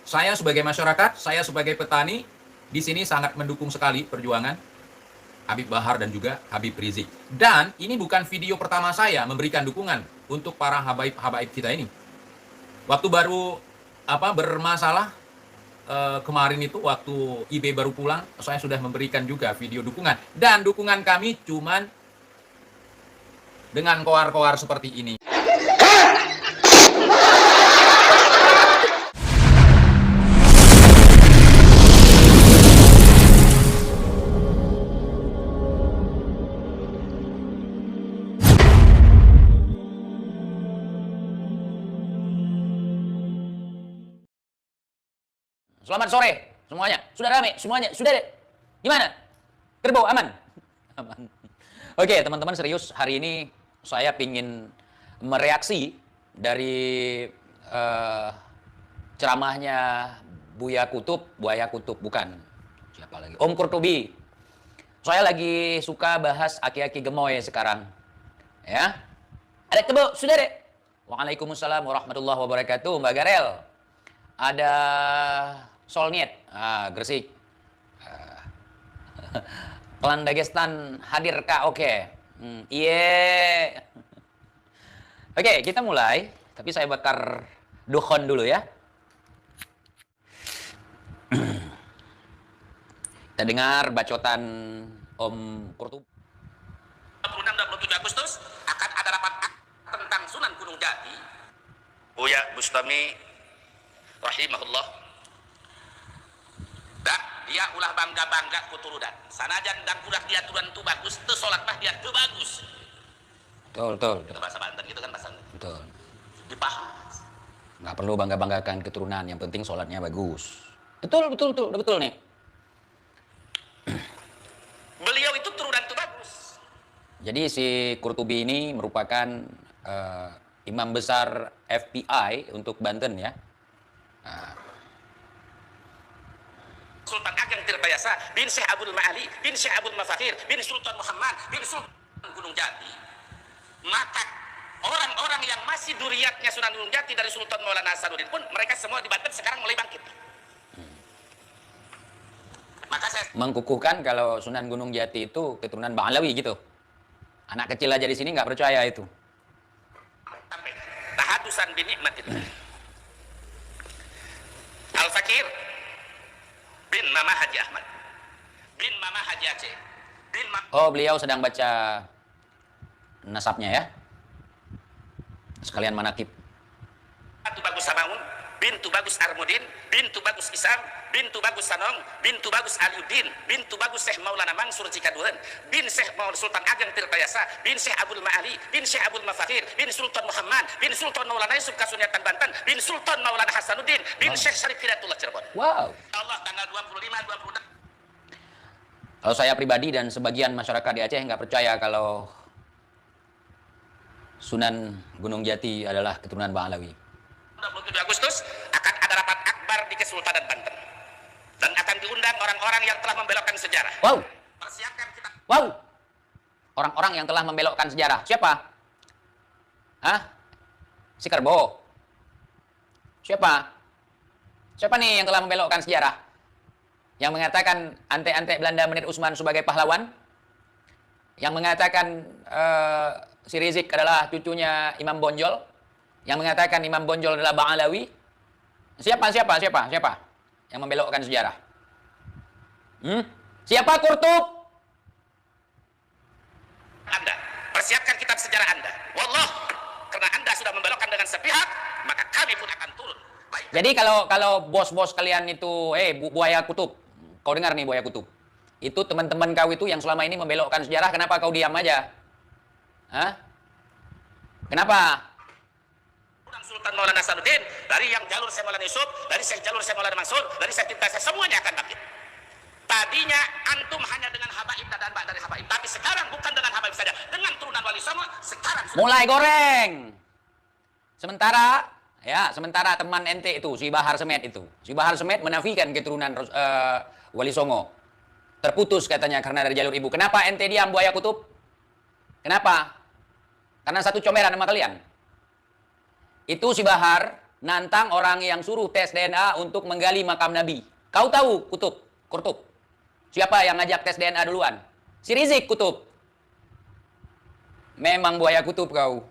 Saya sebagai masyarakat, saya sebagai petani, di sini sangat mendukung sekali perjuangan Habib Bahar dan juga Habib Rizik. Dan ini bukan video pertama saya memberikan dukungan untuk para habaib kita ini. Waktu baru bermasalah kemarin itu, waktu IB baru pulang, saya sudah memberikan juga video dukungan. Dan dukungan kami cuman dengan koar-koar seperti ini. Selamat sore semuanya. Sudah rame semuanya? Sudah deh. Gimana? Kerbau aman? Aman. Oke, teman-teman, serius, hari ini saya ingin mereaksi dari ceramahnya Buya Kutub bukan. Siapa lagi? Om Qurtubi. Saya lagi suka bahas aki-aki gemoy sekarang. Ya. Ada kerbau? Sudah deh. Waalaikumsalam warahmatullahi wabarakatuh, Mbak Garel. Ada Solniet, Gresik. Klan Dagestan hadir kak, oke. Iya. Oke, kita mulai. Tapi saya bakar dukhon dulu ya. Kita dengar bacotan Om Qurtubi. 26-27 Agustus akan ada rapat tentang Sunan Gunung Jati. Buya Bustami rahimahullah. Dah, dia ulah bangga-bangga kuturudan. Sanajan dan kudah dia turunan tu bagus, tu sholat mah dia tu bagus. Betul. Itu bahasa Banten gitu kan bahasa. Betul. Dibahas. Nggak perlu bangga-banggakan keturunan, yang penting sholatnya bagus. Betul nih. Beliau itu turunan tu bagus. Jadi si Qurtubi ini merupakan imam besar FBI untuk Banten ya. Sultan Ageng Tirtayasa bin Syekh Abdul Ma'ali bin Syekh Abdul Mafakir bin Sultan Muhammad bin Sultan Gunung Jati. Maka orang-orang yang masih duriatnya Sunan Gunung Jati dari Sultan Maulana Hasanuddin pun mereka semua di Banten sekarang mulai bangkit. Maka saya Mengkukuhkan kalau Sunan Gunung Jati itu keturunan Ba'alawi gitu. Anak kecil aja di sini nggak percaya itu. sampai tahadusan bin nikmatillah. Al-Fakir bin Mama Haji Ahmad bin Mama Haji Aceh bin Oh, beliau sedang baca nasabnya ya. Sekalian manakib. Bintu Bagus Samaun bintu Bagus Armudin bintu Bagus Isam bintu Bagus Sanong bintu Bagus Aliuddin bintu Bagus Syekh Maulana Mansur Cikaduren bin Syekh Maulana Sultan Ageng Tirtayasa bin Syekh Abdul Ma'ali bin Syekh Abdul Mafakir bin Sultan Muhammad bin Sultan Maulana Yusuf Kasunyatan Banten bin Sultan Maulana Hasanuddin bin Syekh Syarif Hidayatullah Cirebon. Wow. Allah tanggal 25 26. Kalau saya pribadi dan sebagian masyarakat di Aceh nggak percaya kalau Sunan Gunung Jati adalah keturunan Ba'alawi. 27 Agustus akan ada rapat akbar di Kesultanan Banten dan akan diundang orang-orang yang telah membelokkan sejarah. Wow. Persiapkan kita. Wow. Orang-orang yang telah membelokkan sejarah. Siapa? Hah? Si Kerbau. Siapa? Siapa nih yang telah membelokkan sejarah? Yang mengatakan ante-ante Belanda menit Usman sebagai pahlawan? Yang mengatakan si Rizik adalah cucunya Imam Bonjol? Yang mengatakan Imam Bonjol adalah Ba'alawi? Siapa yang membelokkan sejarah? Siapa Qurtub? Anda persiapkan kitab sejarah Anda. Wallah, karena Anda sudah membelokkan dengan sepihak, maka kami pun akan turun. Baik. Jadi kalau bos-bos kalian itu, Buaya Kutub, kau dengar nih Buaya Kutub, itu teman-teman kau itu yang selama ini membelokkan sejarah, kenapa kau diam aja? Hah? Kenapa? Sultan Maulana Hasanuddin, dari yang jalur Syekh Maulana Yusuf, dari jalur Syekh Maulana Mansur, dari Syekh Tirtayasa, semuanya akan bangkit. Tadinya antum hanya dengan habaib dan mbak dari habaib, tapi sekarang bukan dengan habaib saja, dengan turunan Wali Songo, sekarang mulai goreng. Sementara teman ente itu, si Bahar Semet menafikan keturunan Wali Songo. Terputus katanya karena dari jalur ibu. Kenapa ente diam, Buaya Kutub? Kenapa? Karena satu comelan sama kalian. Itu si Bahar nantang orang yang suruh tes DNA untuk menggali makam Nabi. Kau tahu, Kurtub? Siapa yang ngajak tes DNA duluan? Si Rizik, Kutub. Memang buaya kutub kau.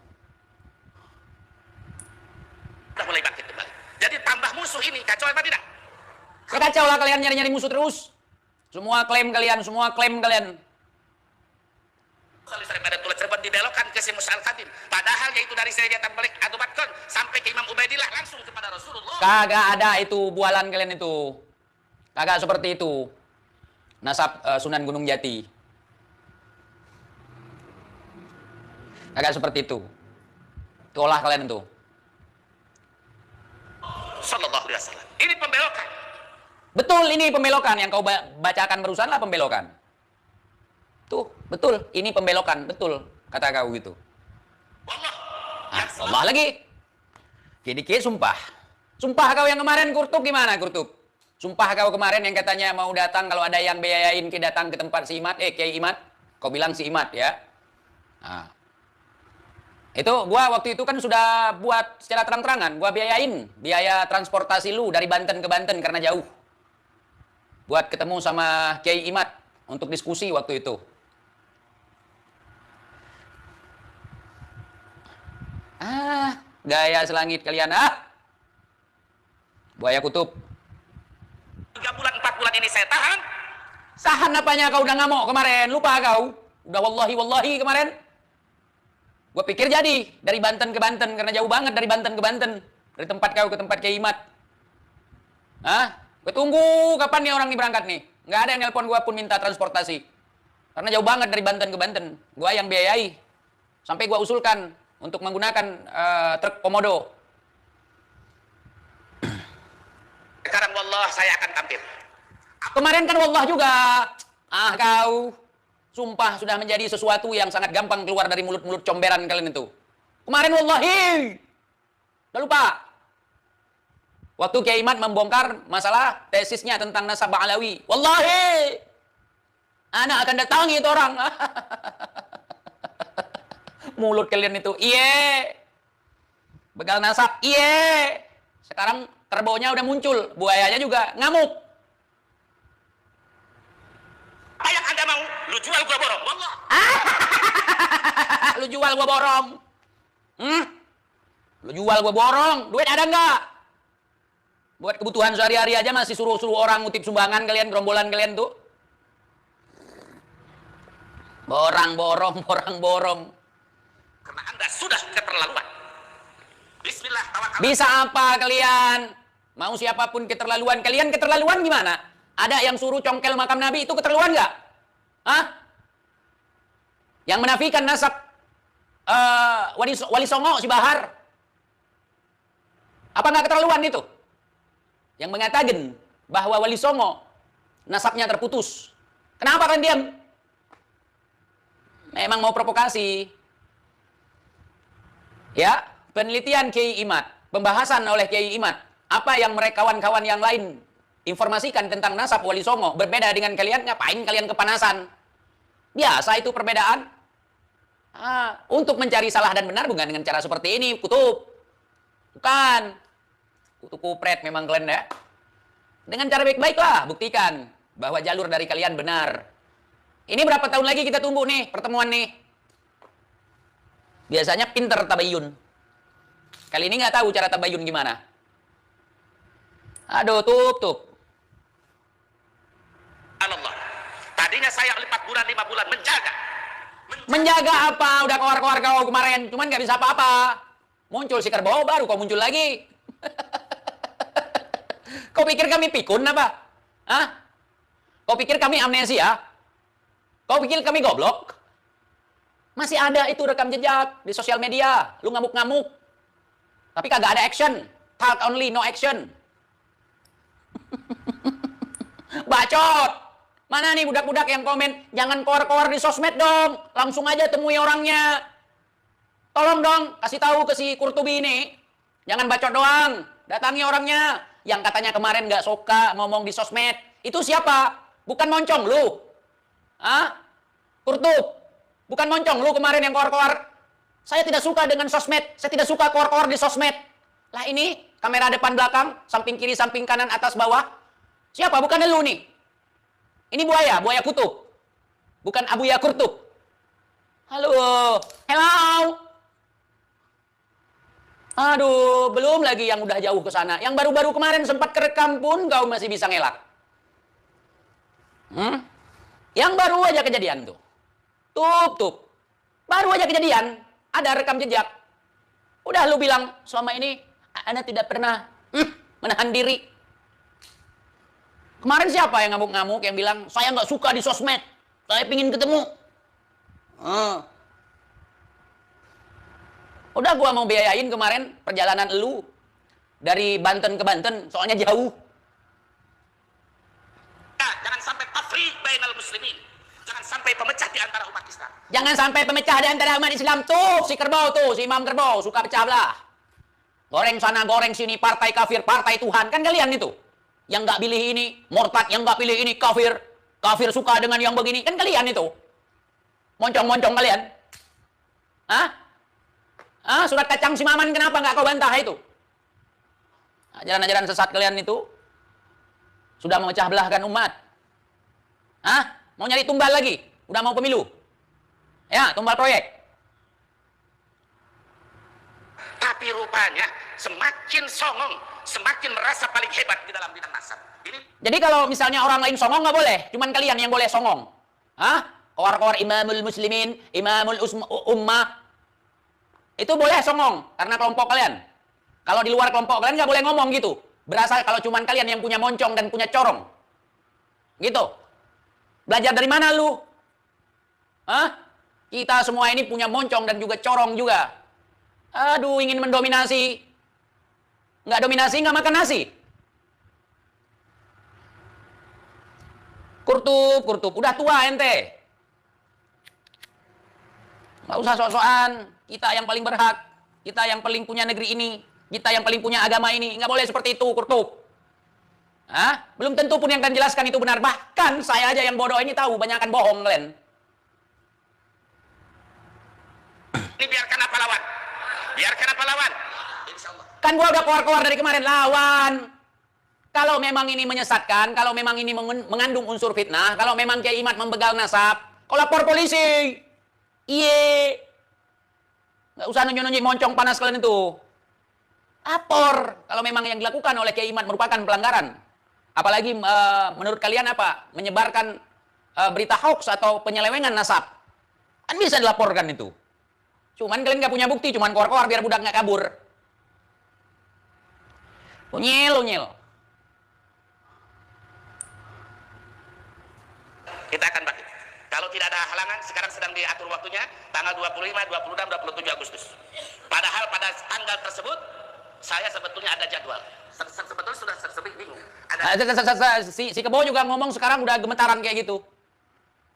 Udah mulai bangkit kembali. Jadi tambah musuh ini, kacau apa tidak? Ya kacau lah kalian nyari-nyari musuh terus. Semua klaim kalian. Daripada tulis Cirebon dibelokkan ke si Musa Al-Khadim. Padahal yaitu dari Sayyidatul Malik Adubatkon sampai ke Imam Ubaidillah langsung kepada Rasulullah. Kagak ada itu bualan kalian itu. Kagak seperti itu. Nasab Sunan Gunung Jati. Kagak seperti itu. Itu olah kalian itu. Sallallahu alaihi wasallam. Ini pembelokan. Betul, ini pembelokan yang kau bacakan barusan lah pembelokan. Tuh, betul, ini pembelokan, betul kata kau gitu. Wallah. Allah lagi. Dikit sumpah. Sumpah kau yang kemarin Kurtub gimana Kurtub? Sumpah kau kemarin yang katanya mau datang kalau ada yang biayain datang ke tempat si Imat, Kiai Imat. Kau bilang si Imat ya. Nah. Itu gua waktu itu kan sudah buat secara terang-terangan, gua biayain biaya transportasi lu dari Banten ke Banten karena jauh. Buat ketemu sama Kiai Imat untuk diskusi waktu itu. Gaya selangit kalian buaya kutub. 3 bulan 4 bulan ini saya tahan. Sahan apanya kau udah ngamuk kemarin? Lupa kau? Udah wallahi kemarin. Gua pikir jadi dari Banten ke Banten karena jauh banget dari Banten ke Banten. Dari tempat kau ke tempat Kiai Imat. Gue tunggu kapan nih orang ini berangkat nih. Nggak ada yang nelpon gua pun minta transportasi. Karena jauh banget dari Banten ke Banten. Gua yang biayai. Sampai gua usulkan untuk menggunakan truk komodo. Sekarang wallah saya akan tampil. Kemarin kan wallah juga. Kau. Sumpah sudah menjadi sesuatu yang sangat gampang keluar dari mulut-mulut comberan kalian itu. Kemarin wallahi. Udah lupa. Waktu Kiai Imat membongkar masalah tesisnya tentang nasab Alawi. Wallahi. Anak akan datangi itu orang. Mulut kalian itu. Iye. Begal nasab. Iye. Sekarang terbonya udah muncul. Buayanya juga ngamuk. Apa yang Anda mau? Lu jual gua borong. Wallah. Lu jual gua borong. Lu jual gua borong. Duit ada nggak? Buat kebutuhan sehari-hari aja masih suruh-suruh orang ngutip sumbangan kalian, gerombolan kalian tuh. Borong. Karena Anda sudah keterlaluan. Bismillah, tawakal. Bisa apa kalian? Mau siapapun keterlaluan. Kalian keterlaluan gimana? Ada yang suruh congkel makam Nabi itu keterlaluan nggak? Yang menafikan nasab Wali Songo si Bahar. Apa nggak keterlaluan itu? Yang mengatakan bahwa Wali Songo nasabnya terputus. Kenapa kalian diam? Memang mau provokasi. Ya, penelitian Kiai Imat, pembahasan oleh Kiai Imat, apa yang mereka kawan-kawan yang lain informasikan tentang nasab Wali Songo berbeda dengan kalian, ngapain kalian kepanasan? Biasa itu perbedaan. Untuk mencari salah dan benar bukan dengan cara seperti ini, Kutub. Bukan. Kutub kupret memang kalian ya. Dengan cara baik-baik lah, buktikan bahwa jalur dari kalian benar. Ini berapa tahun lagi kita tunggu nih pertemuan nih? Biasanya pinter tabayun. Kali ini nggak tahu cara tabayun gimana. Aduh, tutup. Allah. Tadinya saya 4 bulan, 5 bulan menjaga. Menjaga apa? Udah keluar-keluar kau kemarin. Cuman nggak bisa apa-apa. Muncul si kerbau baru kau muncul lagi. Kau pikir kami pikun apa? Kau pikir kami amnesia? Kau pikir kami goblok? Masih ada itu rekam jejak di sosial media. Lu ngamuk-ngamuk. Tapi kagak ada action. Talk only, no action. Bacot. Mana nih budak-budak yang komen, jangan koar-koar di sosmed dong. Langsung aja temui orangnya. Tolong dong, kasih tahu ke si Kurtubi ini. Jangan bacot doang. Datangi orangnya. Yang katanya kemarin nggak suka ngomong di sosmed. Itu siapa? Bukan moncong lu. Kurtub. Bukan moncong lu kemarin yang koar-koar. Saya tidak suka dengan sosmed. Saya tidak suka koar-koar di sosmed. Lah ini kamera depan belakang, samping kiri, samping kanan, atas bawah. Siapa? Bukan lu nih. Ini buaya kutub. Bukan Abuya Kurtub. Halo. Hello. Aduh, belum lagi yang udah jauh ke sana. Yang baru-baru kemarin sempat kerekam pun kau masih bisa ngelak. Yang baru aja kejadian tuh. Tup. Baru aja kejadian. Ada rekam jejak. Udah lu bilang, selama ini Anda tidak pernah menahan diri. Kemarin siapa yang ngamuk-ngamuk yang bilang, saya nggak suka di sosmed. Saya pingin ketemu. Udah gua mau biayain kemarin perjalanan lu dari Banten ke Banten, soalnya jauh. Jangan sampai tafriq bainal muslimin. Jangan sampai pemecah di antara umat Islam. Jangan sampai pemecah di antara umat Islam tuh, si kerbau tuh, si Imam Kerbau suka pecah belah. Goreng sana, goreng sini, partai kafir, partai Tuhan. Kan kalian itu. Yang nggak pilih ini, murtad, yang nggak pilih ini, kafir. Kafir suka dengan yang begini. Kan kalian itu. Moncong-moncong kalian. Surat kacang si Maman kenapa nggak kau bantah itu? Ajaran-ajaran sesat kalian itu sudah memecah belahkan umat. Mau nyari tumbal lagi? Udah mau pemilu? Ya, tumbal proyek. Tapi rupanya semakin songong, semakin merasa paling hebat di dalam bidang nasab. Jadi kalau misalnya orang lain songong nggak boleh, cuman kalian yang boleh songong. Kowar-kowar imamul muslimin, imamul ummah. Itu boleh songong, karena kelompok kalian. Kalau di luar kelompok kalian nggak boleh ngomong gitu. Berasa kalau cuman kalian yang punya moncong dan punya corong. Gitu. Belajar dari mana lu? Kita semua ini punya moncong dan juga corong juga. Aduh, ingin mendominasi. Nggak dominasi, nggak makan nasi. Kurtub. Udah tua ente. Nggak usah sok-sokan. Kita yang paling berhak. Kita yang paling punya negeri ini. Kita yang paling punya agama ini. Nggak boleh seperti itu, Kurtub. Belum tentu pun yang kalian jelaskan itu benar. Bahkan saya aja yang bodoh ini tahu. Banyakan bohong kalian. Ini biarkan apa lawan? Biarkan apa lawan? Insyaallah. Kan gua udah keluar-keluar dari kemarin. Lawan. Kalau memang ini menyesatkan. Kalau memang ini mengandung unsur fitnah. Kalau memang Kiai Imad membegal nasab. Kau lapor polisi. Iye. Nggak usah nunjuk-nunjuk moncong panas kalian itu. Lapor. Kalau memang yang dilakukan oleh Kiai Imad merupakan pelanggaran. Apalagi menurut kalian apa? Menyebarkan berita hoax atau penyelewengan nasab. Kan bisa dilaporkan itu. Cuman kalian nggak punya bukti. Cuman keluar-keluar biar budak nggak kabur. Unyil. Kita akan bagi. Kalau tidak ada halangan, sekarang sedang diatur waktunya, tanggal 25, 26, 27 Agustus. Padahal pada tanggal tersebut, saya sebetulnya ada jadwal. Sebetulnya sudah bingung. Si Kebo juga ngomong sekarang udah gemetaran kayak gitu.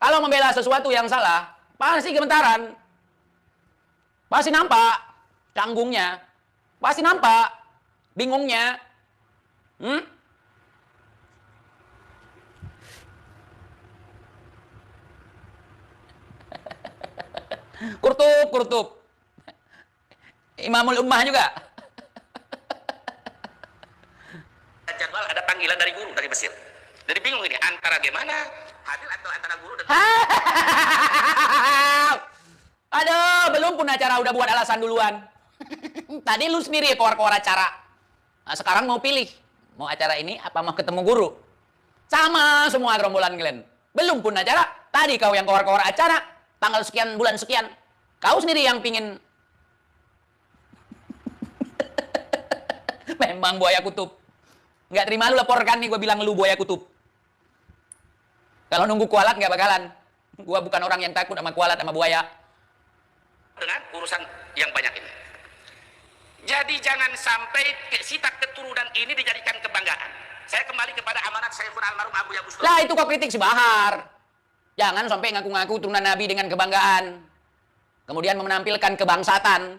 Kalau membela sesuatu yang salah, pasti gemetaran. Pasti nampak canggungnya. Pasti nampak bingungnya. Kurtub. Imamul Ummah juga. Jadwal ada panggilan dari guru dari Mesir. Jadi bingung ini antara gimana hadir atau antara guru dan Aduh, belum pun acara udah buat alasan duluan. Tadi lu sendiri keluar-keluar acara. Nah, sekarang mau pilih. Mau acara ini apa mau ketemu guru? Sama semua gerombolan kalian. Belum pun acara. Tadi kau yang keluar-keluar acara. Tanggal sekian, bulan sekian. Kau sendiri yang pingin. Memang buaya kutub. Nggak terima lu laporkan nih, gue bilang lu buaya kutub. Kalau nunggu kualat nggak bakalan. Gue bukan orang yang takut sama kualat sama buaya. Dengan urusan yang banyak ini. Jadi jangan sampai sifat keturunan ini dijadikan kebanggaan. Saya kembali kepada amanat Syekhul Almarhum Abu Yabus. Lah itu kok kritik si Bahar. Jangan sampai ngaku-ngaku turunan Nabi dengan kebanggaan. Kemudian menampilkan kebangsatan.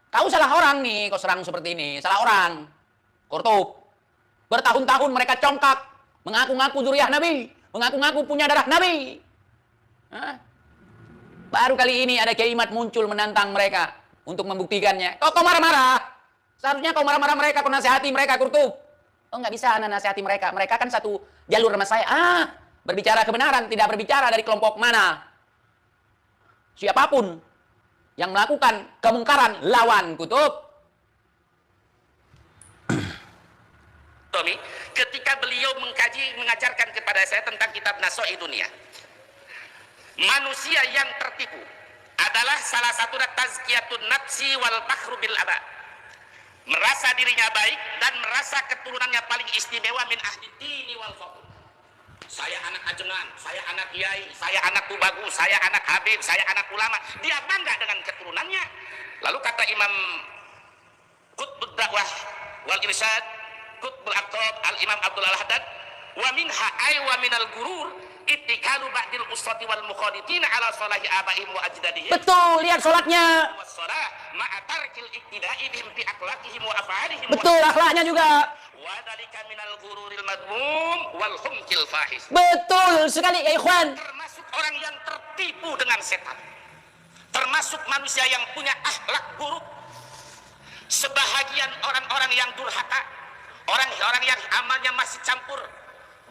Kau salah orang nih, kau serang seperti ini. Salah orang. Kurtub. Bertahun-tahun mereka congkak. Mengaku-ngaku zuriyah Nabi. Mengaku-ngaku punya darah Nabi. Baru kali ini ada Kiai Imad muncul menantang mereka. Untuk membuktikannya. Kok marah-marah? Seharusnya kau marah-marah mereka, kau nasihati mereka, Kurtub. Oh, nggak bisa Anda nasihati mereka. Mereka kan satu jalur sama saya. Berbicara kebenaran, tidak berbicara dari kelompok mana. Siapapun yang melakukan kemungkaran, lawan, Kutub. Tommy, ketika beliau mengajarkan kepada saya tentang kitab Nasoi Dunia, manusia yang tertipu adalah salah satu tazkiyatun nafsi wal fakhru bil aba, merasa dirinya baik dan merasa keturunannya paling istimewa min ahli dini wal fadl. Saya anak ajengan, saya anak kiai, saya anak tubagus, saya anak habib, saya anak ulama. Dia bangga dengan keturunannya. Lalu kata Imam Qutbud Da'wah wal Irsyad, Qutbul Aqtab Al-Imam Abdul Al-Haddad, wa minha ay wa minal gurur ittikalu ba'dil usrati wal mukhaditin ala salahi abaihim wa ajdadihim. Betul, lihat sholatnya. Wassalah ma'a tarkil iktida'i bihim fi akhlaqihim wa af'alihim. Betul, akhlaknya juga. Wa dzalika minal gururil madmum wal humkil fahish. Betul sekali, ya ikhwan. Termasuk orang yang tertipu dengan setan. Termasuk manusia yang punya akhlak buruk. Sebahagian orang-orang yang durhaka, orang-orang yang amalnya masih campur,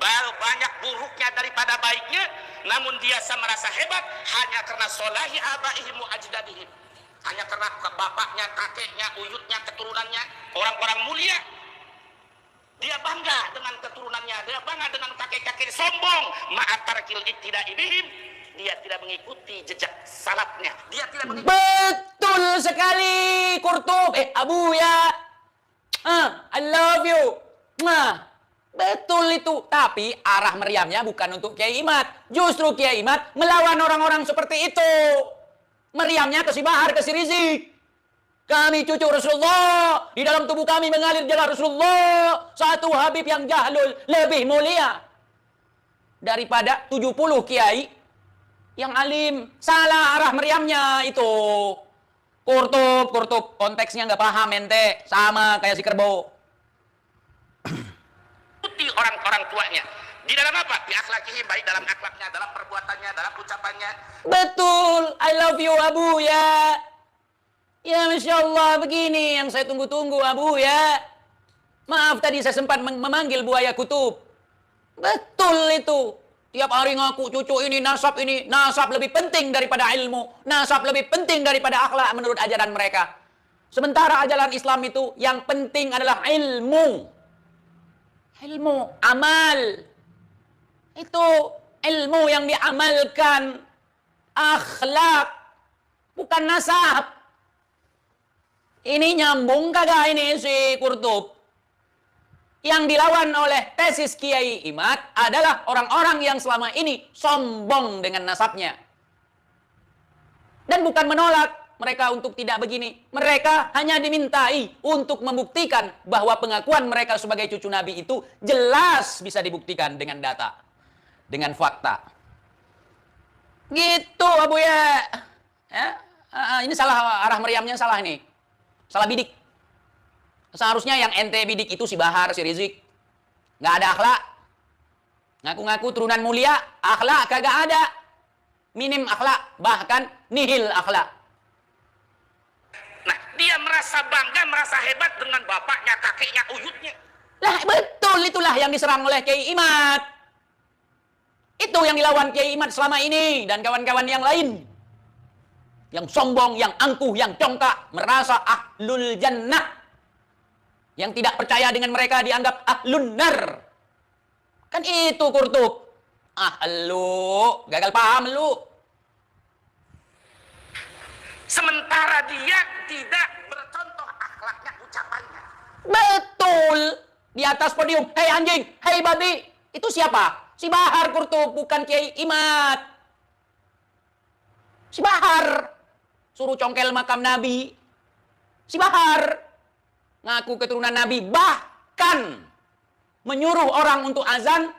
banyak buruknya daripada baiknya, namun dia merasa hebat hanya karena solahi abaihim wa ajdadihim, hanya karena bapaknya, kakeknya, uyutnya, keturunannya orang-orang mulia. Dia bangga dengan keturunannya, dia bangga dengan kakek-kakek, sombong ma'atarkil iktida'i bihim, dia tidak mengikuti jejak salafnya, dia tidak mengikuti. Betul sekali, Kurtub. Abu ya. I love you. Betul itu. Tapi arah meriamnya bukan untuk Kiai Imad. Justru Kiai Imad melawan orang-orang seperti itu. Meriamnya ke si Bahar, ke si Rizik. Kami cucu Rasulullah. Di dalam tubuh kami mengalir jalan Rasulullah. Satu Habib yang jahlul lebih mulia daripada 70 Kiai yang alim. Salah arah meriamnya itu. Kurtub. Konteksnya nggak paham ente. Sama kayak si Kerbo. Ikuti orang-orang tuanya. Di dalam apa? Di akhlakihim, baik dalam akhlaknya, dalam perbuatannya, dalam ucapannya. Betul. I love you, Abu ya. Ya, Masya Allah, begini yang saya tunggu-tunggu, Abu ya. Maaf tadi saya sempat memanggil buaya kutub. Betul itu. Tiap hari ngaku cucu ini, nasab lebih penting daripada ilmu. Nasab lebih penting daripada akhlak menurut ajaran mereka. Sementara ajaran Islam itu yang penting adalah ilmu. Ilmu, amal. Itu ilmu yang diamalkan. Akhlak. Bukan nasab. Ini nyambung kagak ini si Kurtub? Yang dilawan oleh tesis Kiai Imad adalah orang-orang yang selama ini sombong dengan nasabnya. Dan bukan menolak mereka untuk tidak begini. Mereka hanya dimintai untuk membuktikan bahwa pengakuan mereka sebagai cucu Nabi itu jelas bisa dibuktikan dengan data. Dengan fakta. Gitu Abu ya. Ini salah, arah meriamnya salah nih. Salah bidik. Seharusnya yang ente bidik itu si Bahar, si Rizik. Nggak ada akhlak. Ngaku-ngaku turunan mulia, akhlak kagak ada. Minim akhlak, bahkan nihil akhlak. Nah, dia merasa bangga, merasa hebat dengan bapaknya, kakeknya, uyutnya. Lah, betul itulah yang diserang oleh Kiai Imad. Itu yang dilawan Kiai Imad selama ini dan kawan-kawan yang lain. Yang sombong, yang angkuh, yang congkak, merasa ahlul jannah. Yang tidak percaya dengan mereka dianggap ahlun nar. Kan itu Kurtub. Lu gagal paham lu. Sementara dia tidak bercontoh akhlaknya, ucapannya. Betul. Di atas podium, hei anjing, hei babi. Itu siapa? Si Bahar Kurtub, bukan Kiai Imad. Si Bahar. Suruh congkel makam Nabi. Si Bahar. Ngaku keturunan Nabi. Bahkan menyuruh orang untuk azan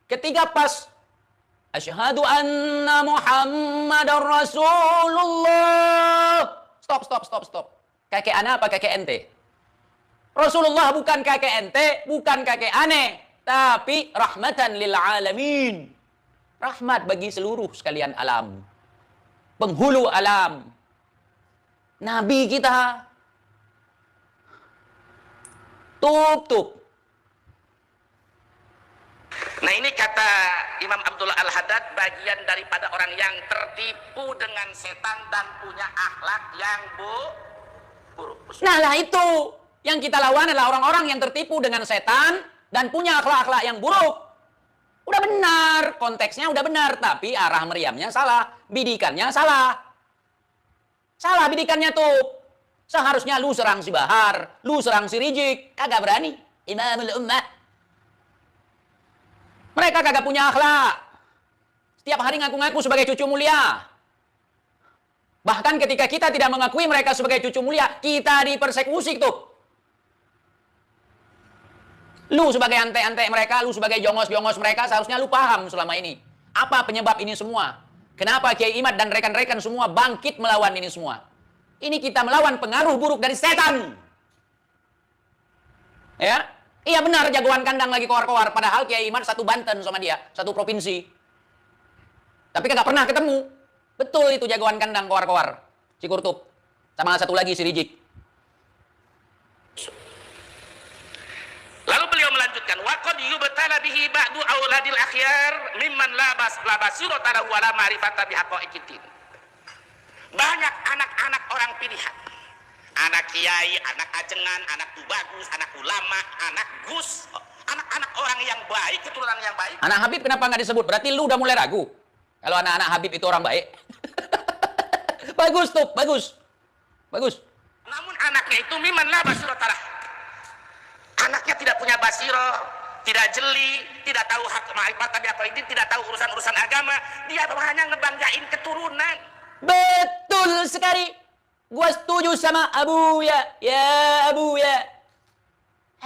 ketika pas asyhadu anna Muhammadar Rasulullah. Stop. Kakek ana apa kakek ente? Rasulullah bukan kakek ente, bukan kakek aneh, tapi rahmatan lil alamin. Rahmat bagi seluruh sekalian alam. Penghulu alam. Nabi kita. Tup. Nah ini kata Imam Abdullah Al-Haddad, bagian daripada orang yang tertipu dengan setan dan punya akhlak yang buruk. Nah lah itu yang kita lawan adalah orang-orang yang tertipu dengan setan dan punya akhlak-akhlak yang buruk. Udah benar, konteksnya udah benar, tapi arah meriamnya salah, bidikannya salah. Salah bidikannya tuh. Seharusnya lu serang si Bahar, lu serang si Rijik, kagak berani. Imamul Ummah. Mereka kagak punya akhlak. Setiap hari ngaku-ngaku sebagai cucu mulia. Bahkan ketika kita tidak mengakui mereka sebagai cucu mulia, kita dipersekusi tuh. Lu sebagai ante-ante mereka, lu sebagai jongos-jongos mereka, seharusnya lu paham selama ini. Apa penyebab ini semua? Kenapa Kiai Imad dan rekan-rekan semua bangkit melawan ini semua? Ini kita melawan pengaruh buruk dari setan. Ya, iya benar jagoan kandang lagi kowar-kowar. Padahal Kiai Imad satu Banten sama dia, satu provinsi. Tapi kagak pernah ketemu. Betul itu jagoan kandang kowar-kowar. Si Kurtup. Sama satu lagi si Rijik. Lalu beliau melanjutkan, wa qad yubtala bihi ba'du auladil akhyar mimman la basirata lahu wa la ma'rifata bihaqa'iqiddin. Banyak anak-anak orang pilihan. Anak kiai, anak ajengan, anak tubagus, anak ulama, anak gus, anak-anak orang yang baik, keturunan yang baik. Anak Habib kenapa nggak disebut? Berarti lu udah mulai ragu. Kalau anak-anak Habib itu orang baik. Bagus tuh, bagus. Bagus. Namun anaknya itu mimman la basirata lahu. Anaknya tidak punya basiro, tidak jeli, tidak tahu hak ma'rifat tabi'at, tidak tahu urusan-urusan agama. Dia hanya ngebanggain keturunan. Betul sekali. Gua setuju sama Abu ya. Ya Abu ya.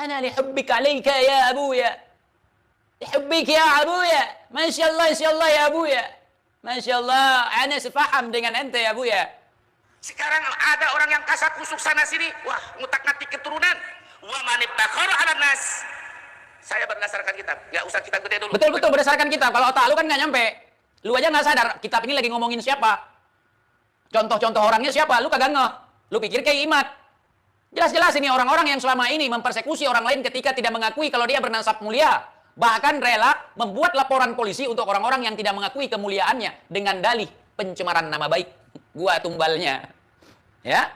Ana lihubbik alaika ya Abu ya. Lihubbik ya Abu ya. Masya Allah ya Abu ya. Masya Allah. Ana sepaham dengan ente ya Abu ya. Sekarang ada orang yang kasar kusuk sana sini. Wah, ngutak-ngatik keturunan. Wa man ibtakhara 'ala nas. Saya berdasarkan kitab. Enggak usah kitab gede dulu. Betul berdasarkan kitab. Kalau otak lu kan nggak nyampe. Lu aja nggak sadar kitab ini lagi ngomongin siapa. Contoh-contoh orangnya siapa? Lu kagak ngeh. Lu pikir kayak Imad. Jelas-jelas ini orang-orang yang selama ini mempersekusi orang lain ketika tidak mengakui kalau dia bernasab mulia. Bahkan rela membuat laporan polisi untuk orang-orang yang tidak mengakui kemuliaannya dengan dalih pencemaran nama baik. Gua tumbalnya. Ya.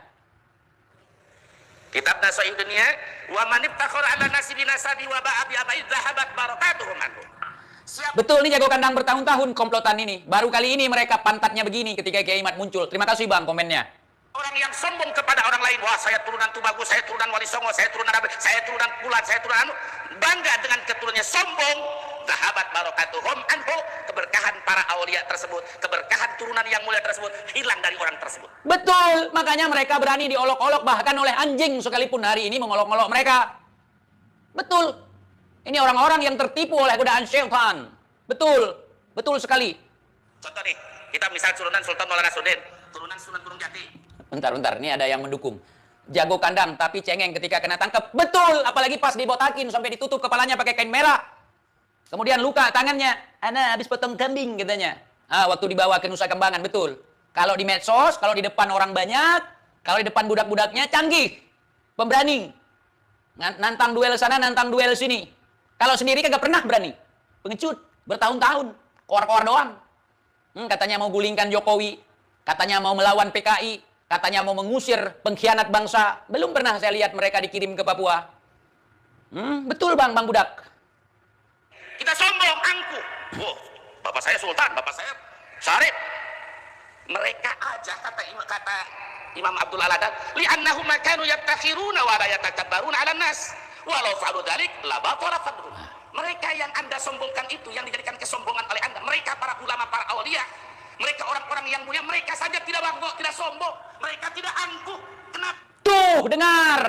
Kitab Nasaih Dunia, wa man ibtakhara 'ala nasi binasabi wa ba'a bi abai dhahabat barakatuhum anhu. Betul, ini jago kandang bertahun-tahun komplotan ini. Baru kali ini mereka pantatnya begini ketika Kiai Imad muncul. Terima kasih Bang komennya. Orang yang sombong kepada orang lain, wah saya turunan Tubagus, saya turunan Wali Songo, saya turunan Rabi, saya turunan Pulat, saya turunan anu, bangga dengan keturunannya, sombong. Dhahabat barakatuhum anhu, keberkahan para aulia tersebut, keberkahan turunan yang mulia tersebut hilang dari orang tersebut. Betul, makanya mereka berani diolok-olok bahkan oleh anjing sekalipun hari ini mengolok-olok mereka. Betul. Ini orang-orang yang tertipu oleh godaan syaitan. Betul sekali. Contoh nih, kita misal turunan Sultan Maulana Sudin, turunan Sunan Gunung Jati. Bentar, ini ada yang mendukung. Jago kandang tapi cengeng ketika kena tangkap. Betul, apalagi pas dibotakin sampai ditutup kepalanya pakai kain merah. Kemudian luka tangannya. Ana habis potong kambing katanya. Waktu dibawa ke Nusa Kambangan, betul. Kalau di medsos, kalau di depan orang banyak, kalau di depan budak-budaknya canggih. Pemberani. Nantang duel sana, nantang duel sini. Kalau sendiri kagak pernah berani. Pengecut, bertahun-tahun. Koar-koar doang. Katanya mau gulingkan Jokowi. Katanya mau melawan PKI. Katanya mau mengusir pengkhianat bangsa. Belum pernah saya lihat mereka dikirim ke Papua. Betul Bang Budak. Kita sombong, angkuh. Oh, bapak saya Sultan, bapak saya Syarif. Mereka aja kata Imam Abdul Al-Haddad, li'annahum kanu yabtakhiruna wa la yatakabbaruna 'alan nas. Walau fa'alu dzalik la batala fadluhum. Mereka yang Anda sombongkan itu, yang dijadikan kesombongan oleh Anda, mereka para ulama, para aulia, mereka orang-orang yang mulia, mereka saja tidak bangga, tidak sombong, mereka tidak angkuh. Kenapa? Tuh, dengar.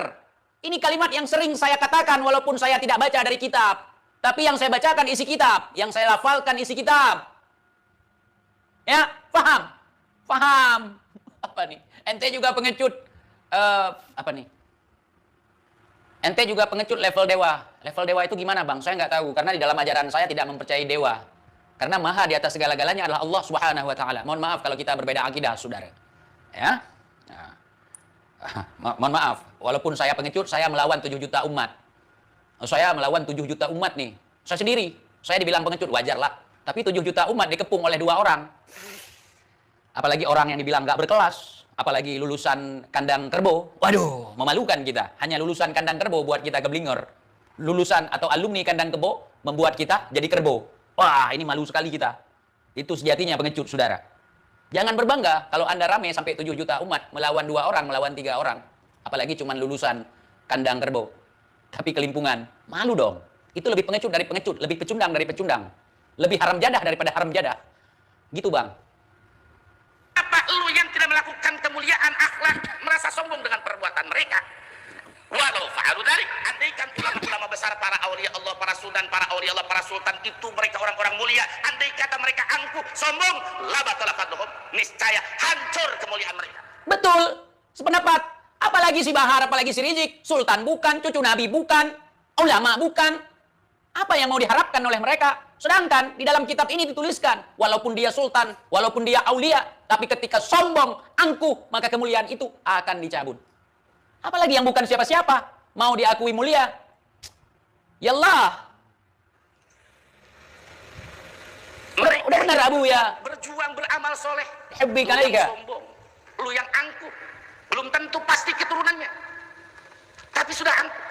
Ini kalimat yang sering saya katakan walaupun saya tidak baca dari kitab. Tapi yang saya bacakan isi kitab, yang saya lafalkan isi kitab. Ya, paham? Paham. Apa nih? Ente juga pengecut. Apa nih? Ente juga pengecut level dewa. Level dewa itu gimana Bang? Saya nggak tahu. Karena di dalam ajaran saya tidak mempercayai dewa. Karena maha di atas segala-galanya adalah Allah Subhanahu Wa Taala. Mohon maaf kalau kita berbeda akidah, saudara. Ya? Nah. Mohon maaf. Walaupun saya pengecut, saya melawan 7 juta umat. Saya melawan 7 juta umat nih. Saya sendiri. Saya dibilang pengecut, wajar lah. Tapi 7 juta umat dikepung oleh 2 orang. Apalagi orang yang dibilang nggak berkelas. Apalagi lulusan kandang kerbau. Waduh, memalukan kita. Hanya lulusan kandang kerbau buat kita keblinger. Lulusan atau alumni kandang kerbau membuat kita jadi kerbau. Wah, ini malu sekali kita. Itu sejatinya pengecut, saudara. Jangan berbangga kalau Anda rame sampai 7 juta umat melawan 2 orang, melawan 3 orang. Apalagi cuma lulusan kandang kerbau. Tapi kelimpungan, malu dong. Itu lebih pengecut dari pengecut, lebih pecundang dari pecundang. Lebih haram jadah daripada haram jadah. Gitu, Bang. Apa lu yang tidak melakukan kemuliaan akhlak, merasa sombong dengan perbuatan mereka? Walau fa'alu dzalik, andaikan ulama-ulama besar, para aulia Allah, para sunan, para aulia Allah, para sultan itu mereka orang-orang mulia, andai kata mereka angkuh, sombong, la batala fadluhum, niscaya hancur kemuliaan mereka. Betul, sependapat. Apalagi si Bahar, apalagi si Rizik. Sultan bukan, cucu Nabi bukan, ulama bukan. Apa yang mau diharapkan oleh mereka? Sedangkan di dalam kitab ini dituliskan, walaupun dia sultan, walaupun dia aulia, tapi ketika sombong, angkuh, maka kemuliaan itu akan dicabut. Apalagi yang bukan siapa-siapa, mau diakui mulia. Yallah. Udah benar Abu ya. Berjuang beramal soleh. Hubbi Lu yang kalaika. sombong, lu yang angkuh, belum tentu pasti keturunannya, tapi sudah angkuh.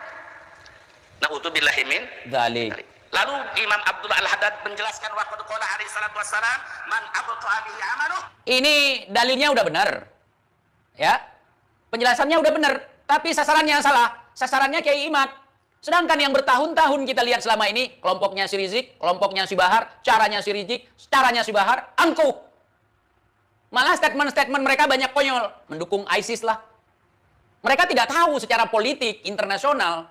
Na'udzubillahi min Dzalik. Lalu Imam Abdullah Al-Haddad menjelaskan waqad qala alaihi salatu wassalam man abta'a bihi amaluh. Ini dalilnya udah benar. Ya. Penjelasannya udah benar, tapi sasarannya salah. Sasarannya Kiai Imad. Sedangkan yang bertahun-tahun kita lihat selama ini, kelompoknya si Rizik, kelompoknya si Bahar, caranya si Rizik, caranya si Bahar, angkuh. Malah statement-statement mereka banyak konyol, mendukung ISIS lah. Mereka tidak tahu secara politik internasional,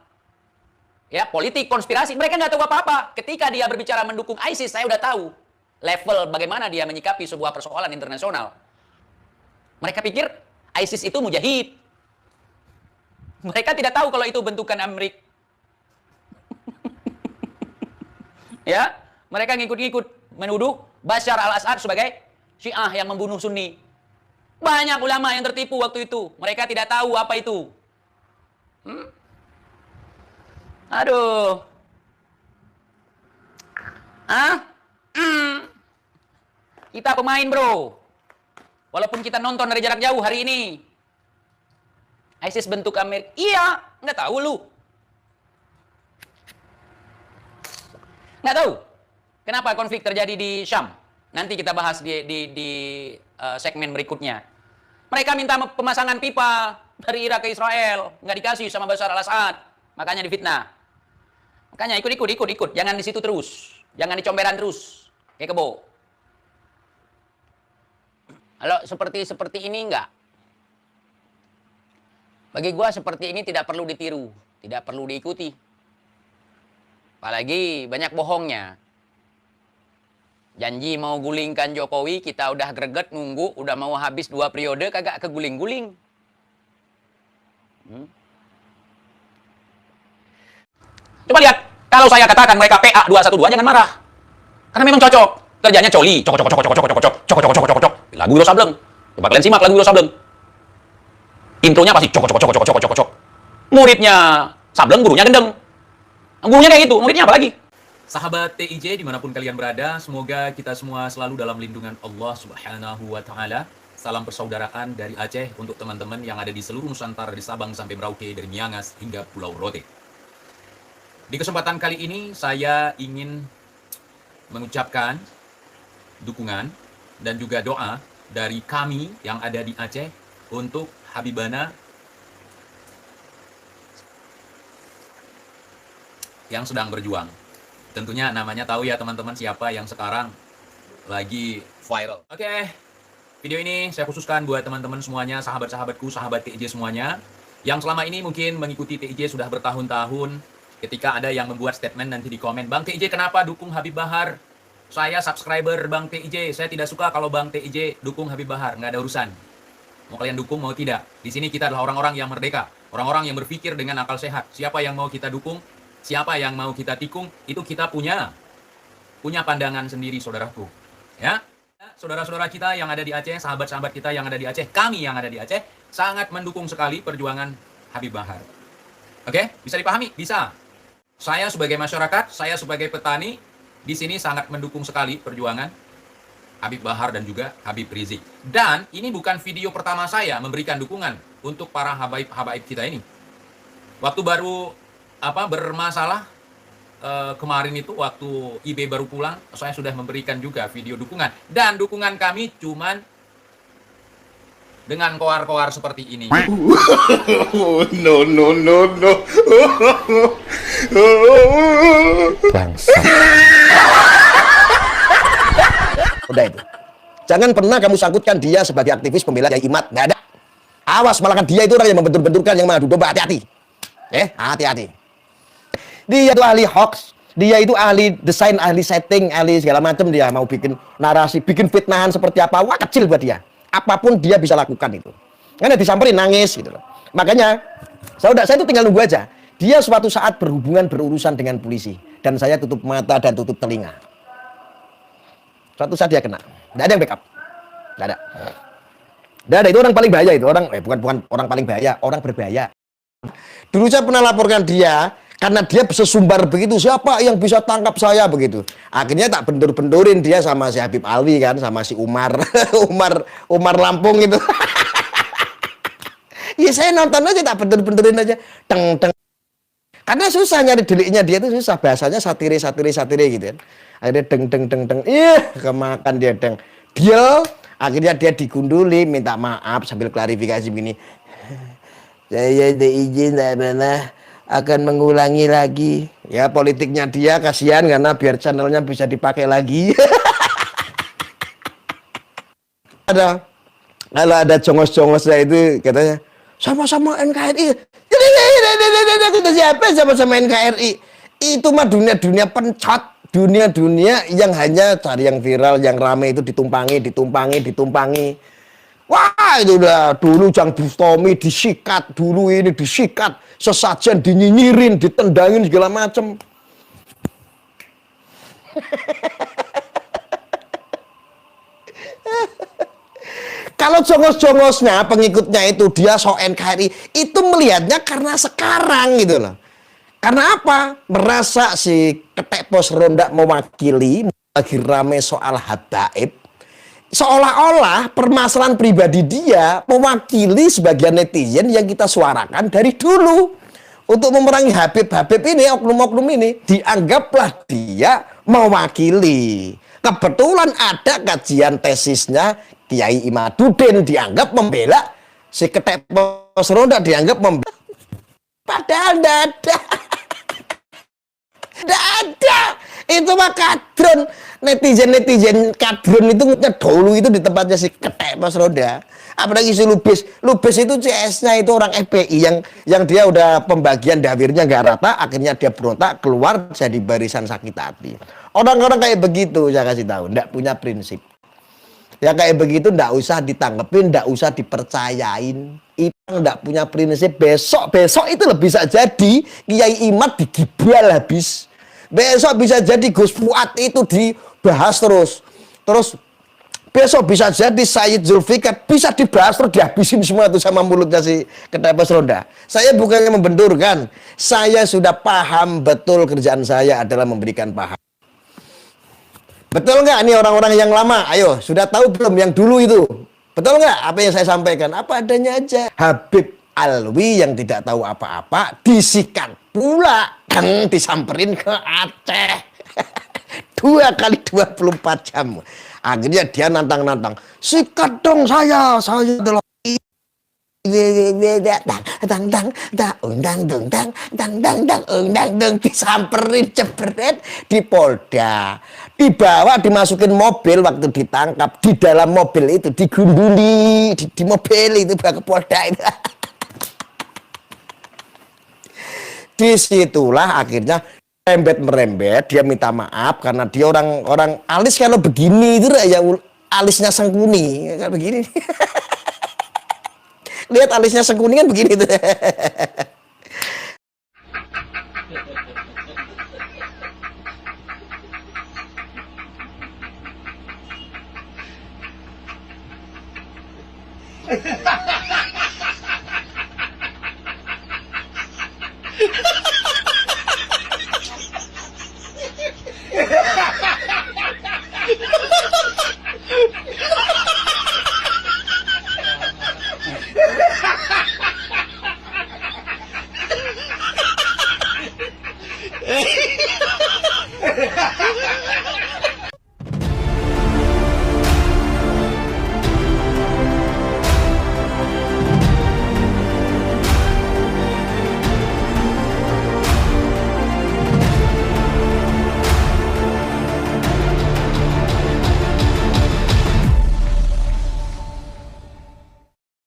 ya politik konspirasi, mereka nggak tahu apa-apa. Ketika dia berbicara mendukung ISIS, saya udah tahu level bagaimana dia menyikapi sebuah persoalan internasional. Mereka pikir ISIS itu mujahid. Mereka tidak tahu kalau itu bentukan Amerika. Ya, mereka ngikut-ngikut menuduh Bashar al-Assad sebagai Syiah yang membunuh Sunni. Banyak ulama yang tertipu waktu itu. Mereka tidak tahu apa itu. Aduh. Kita pemain, bro. Walaupun kita nonton dari jarak jauh hari ini. ISIS bentuk Amerika. Iya, nggak tahu lu. Nggak tahu. Kenapa konflik terjadi di Syam? Nanti kita bahas di segmen berikutnya. Mereka minta pemasangan pipa dari Irak ke Israel. Nggak dikasih sama Bashar al-Assad. Makanya difitnah. Makanya ikut. Jangan di situ terus. Jangan di comberan terus. Kayak kebo. Kalau seperti ini enggak. Bagi gua seperti ini tidak perlu ditiru. Tidak perlu diikuti. Apalagi banyak bohongnya. Janji mau gulingkan Jokowi, kita udah greget nunggu, udah mau habis 2 periode, kagak keguling-guling. Coba lihat, kalau saya katakan mereka PA 212, jangan marah. Karena memang cocok. Kerjanya coli, cocok. Lagu Wiro Sableng. Coba kalian simak lagu Wiro Sableng. Intronya pasti cocok. Muridnya Sableng, gurunya gendeng. Gurunya kayak gitu, muridnya apa lagi? Sahabat TIJ dimanapun kalian berada, semoga kita semua selalu dalam lindungan Allah Subhanahu wa Ta'ala. Salam persaudaraan dari Aceh untuk teman-teman yang ada di seluruh Nusantara, dari Sabang sampai Merauke, dari Miangas hingga Pulau Rote. Di kesempatan kali ini saya ingin mengucapkan dukungan dan juga doa dari kami yang ada di Aceh untuk Habibana yang sedang berjuang. Tentunya namanya tahu ya teman-teman siapa yang sekarang lagi viral. Oke, video ini saya khususkan buat teman-teman semuanya, sahabat-sahabatku, sahabat TIJ semuanya, yang selama ini mungkin mengikuti TIJ sudah bertahun-tahun. Ketika ada yang membuat statement nanti di komen, Bang TIJ kenapa dukung Habib Bahar? Saya subscriber Bang TIJ, saya tidak suka kalau Bang TIJ dukung Habib Bahar, nggak ada urusan. Mau kalian dukung, mau tidak. Di sini kita adalah orang-orang yang merdeka, orang-orang yang berpikir dengan akal sehat. Siapa yang mau kita dukung, siapa yang mau kita tikung, itu kita punya pandangan sendiri, saudaraku. Ya, saudara-saudara kita yang ada di Aceh, sahabat-sahabat kita yang ada di Aceh, kami yang ada di Aceh, sangat mendukung sekali perjuangan Habib Bahar. Oke, bisa dipahami? Bisa. Saya sebagai masyarakat, saya sebagai petani, di sini sangat mendukung sekali perjuangan Habib Bahar dan juga Habib Rizik. Dan ini bukan video pertama saya memberikan dukungan untuk para habaib kita ini. Waktu baru bermasalah kemarin itu, waktu IB baru pulang, saya sudah memberikan juga video dukungan. Dan dukungan kami cuman dengan koar-koar seperti ini. No, no, no, no. Bangsa. Udah itu. Jangan pernah kamu sangkutkan dia sebagai aktivis pembela Kiai Imad. Nggak ada. Awas, malah dia itu orang yang membentur-benturkan, yang mengadu domba. Hati-hati. Hati-hati. Dia itu ahli hoax. Dia itu ahli desain, ahli setting, ahli segala macam. Dia mau bikin narasi, bikin fitnahan seperti apa. Wah, kecil buat dia. Apapun dia bisa lakukan itu. Karena disamperin nangis gitu loh. Makanya saya itu tinggal nunggu aja. Dia suatu saat berhubungan berurusan dengan polisi dan saya tutup mata dan tutup telinga. Suatu saat dia kena. Tidak ada yang backup. Tidak ada. Tidak ada, itu orang paling bahaya itu. Bukan orang paling bahaya, orang berbahaya. Dulu saya pernah laporkan dia karena dia sesumbar begitu. Siapa yang bisa tangkap saya begitu? Akhirnya tak bentur-benturin dia sama si Habib Alwi kan, sama si Umar Umar Lampung itu. Ya saya nonton aja, tak bentur-benturin aja. Teng. Karena susah nyari deliknya dia itu susah. Bahasanya satire gitu kan. Akhirnya deng. Kemakan dia deng. Dia akhirnya dia digunduli, minta maaf sambil klarifikasi begini. Saya izin tak pernah akan mengulangi lagi. Ya politiknya dia kasihan karena biar channelnya bisa dipakai lagi. Kalau ada jongos-jongosnya itu katanya sama-sama NKRI. Siapa sama-sama NKRI? Itu mah dunia pencot, dunia yang hanya cari yang viral, yang rame itu ditumpangi. Wah, itu udah dulu Jang Bustami disikat, dulu ini disikat, sesajen dinyinyirin, ditendangin segala macem. Kalau jongos-jongosnya, pengikutnya itu dia so NKRI, itu melihatnya karena sekarang gitu loh. Karena apa? Merasa si Ketek Pos Ronda mewakili, lagi rame soal habaib. Seolah-olah permasalahan pribadi dia mewakili sebagian netizen yang kita suarakan dari dulu. Untuk memerangi Habib ini, oknum-oknum ini, dianggaplah dia mewakili. Kebetulan ada kajian tesisnya Kiai Imaduddin dianggap membela, si Ketek Pos Ronda dianggap membela. Padahal tidak ada. Tidak ada. Itu mah kadron. Netizen kadron itu dulu itu di tempatnya si Ketek Pos Ronda. Apalagi si Lubis itu CS-nya itu orang FPI yang dia udah pembagian dawirnya nggak rata, akhirnya dia berontak keluar jadi barisan sakit hati. Orang-orang kayak begitu saya kasih tahu, nggak punya prinsip. Ya kayak begitu nggak usah ditanggepin, nggak usah dipercayain. Itu nggak punya prinsip. Besok itu lebih bisa jadi Kiai Imad digibal habis. Besok bisa jadi Gus Fuad itu dibahas terus. Besok bisa jadi Sayyid Zulfikar bisa dibahas terus, dihabisin semua itu sama mulutnya si Ketek Pos Ronda. Saya bukannya membenturkan, saya sudah paham betul kerjaan saya adalah memberikan paham. Betul nggak ini orang-orang yang lama? Ayo, sudah tahu belum yang dulu itu? Betul nggak apa yang saya sampaikan? Apa adanya aja. Habib Alwi yang tidak tahu apa-apa disikat pula, kan disamperin ke Aceh. 2 kali 24 jam. Akhirnya dia nantang-nantang. Sikat dong saya adalah disamperin jebret di Polda, dibawa dimasukin mobil. Waktu ditangkap di dalam mobil itu digunduli di mobil itu bawa ke Polda itu. Disitulah akhirnya merembet, dia minta maaf karena dia orang alis kalau begini itu ya alisnya Sengkuni kayak begini. Lihat alisnya Sengkuni kan begini tuh.